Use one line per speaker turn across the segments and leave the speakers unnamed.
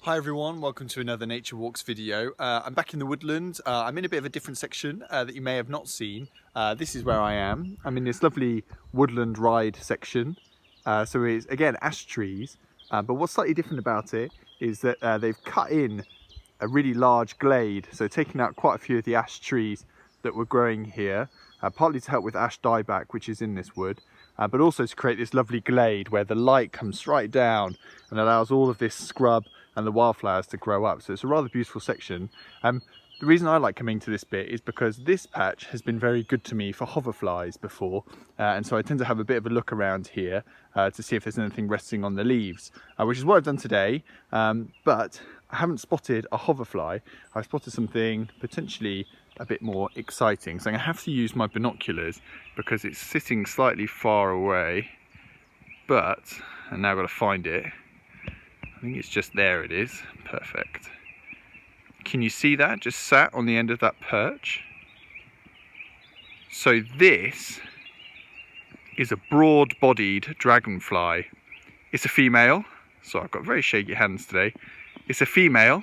Hi everyone, welcome to another Nature Walks video. I'm back in the woodland. I'm in a bit of a different section that you may have not seen. This is where I am. I'm in this lovely woodland ride section. So it's again ash trees, but what's slightly different about it is that they've cut in a really large glade, so taking out quite a few of the ash trees that were growing here, partly to help with ash dieback, which is in this wood, but also to create this lovely glade where the light comes right down and allows all of this scrub and the wildflowers to grow up. So it's a rather beautiful section. The reason I like coming to this bit is because this patch has been very good to me for hoverflies before, and so I tend to have a bit of a look around here to see if there's anything resting on the leaves, which is what I've done today, but I haven't spotted a hoverfly. I've spotted something potentially a bit more exciting, so I'm going to have to use my binoculars because it's sitting slightly far away, and now I've got to find it. I think it's just there, it is. Perfect. Can you see that? Just sat on the end of that perch. So this is a broad-bodied dragonfly. It's a female, so I've got very shaky hands today. It's a female,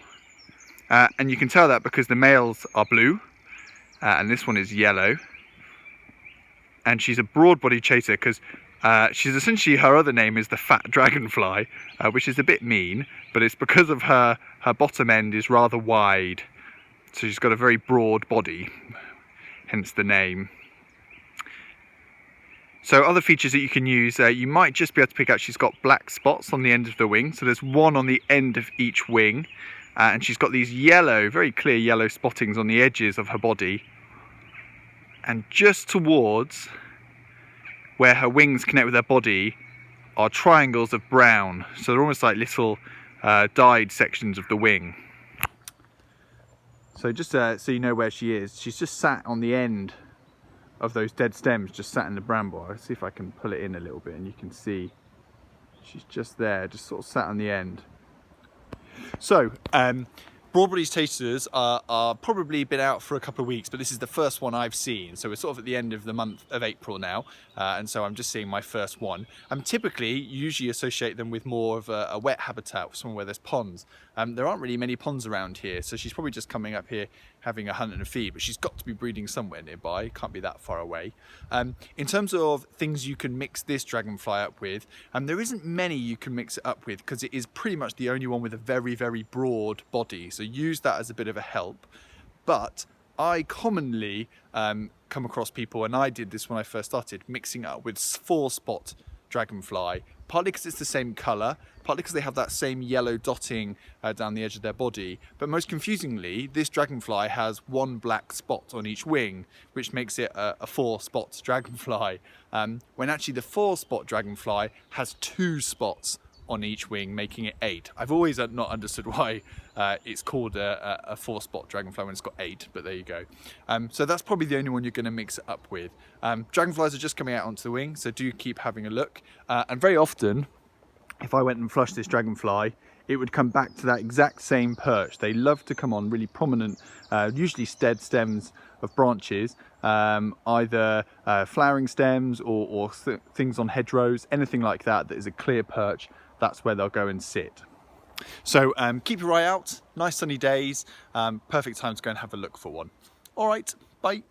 and you can tell that because the males are blue, and this one is yellow. And she's a broad-bodied chaser because she's essentially, her other name is the fat dragonfly, which is a bit mean, but it's because of her bottom end is rather wide, so she's got a very broad body, hence the name. So other features that you can use, you might just be able to pick out she's got black spots on the end of the wing, so there's one on the end of each wing, and she's got these yellow, very clear yellow spottings on the edges of her body, and just towards where her wings connect with her body are triangles of brown, so they're almost like little dyed sections of the wing. So just so you know where she is, she's just sat on the end of those dead stems, just sat in the bramble. I'll see if I can pull it in a little bit and you can see she's just there, just sort of sat on the end. So broad-bodied chasers are probably been out for a couple of weeks, but this is the first one I've seen. So we're sort of at the end of the month of April now, and so I'm just seeing my first one. Typically, usually associate them with more of a wet habitat, somewhere where there's ponds. There aren't really many ponds around here, so she's probably just coming up here having a hunt and a feed, but she's got to be breeding somewhere nearby, can't be that far away. In terms of things you can mix this dragonfly up with, there isn't many you can mix it up with because it is pretty much the only one with a very, very broad body. So use that as a bit of a help. But I commonly come across people, and I did this when I first started, mixing it up with 4-spot dragonfly, partly because it's the same colour, partly because they have that same yellow dotting down the edge of their body, but most confusingly, this dragonfly has one black spot on each wing, which makes it a 4-spot dragonfly, when actually the 4-spot dragonfly has 2 spots on each wing, making it 8. I've always not understood why it's called a 4-spot dragonfly when it's got 8, but there you go. So that's probably the only one you're going to mix it up with. Dragonflies are just coming out onto the wing, so do keep having a look. And very often, if I went and flushed this dragonfly, it would come back to that exact same perch. They love to come on really prominent, usually dead stems of branches, either flowering stems or things on hedgerows, anything like that that is a clear perch. That's where they'll go and sit. So keep your eye out, nice sunny days, perfect time to go and have a look for one. All right, bye.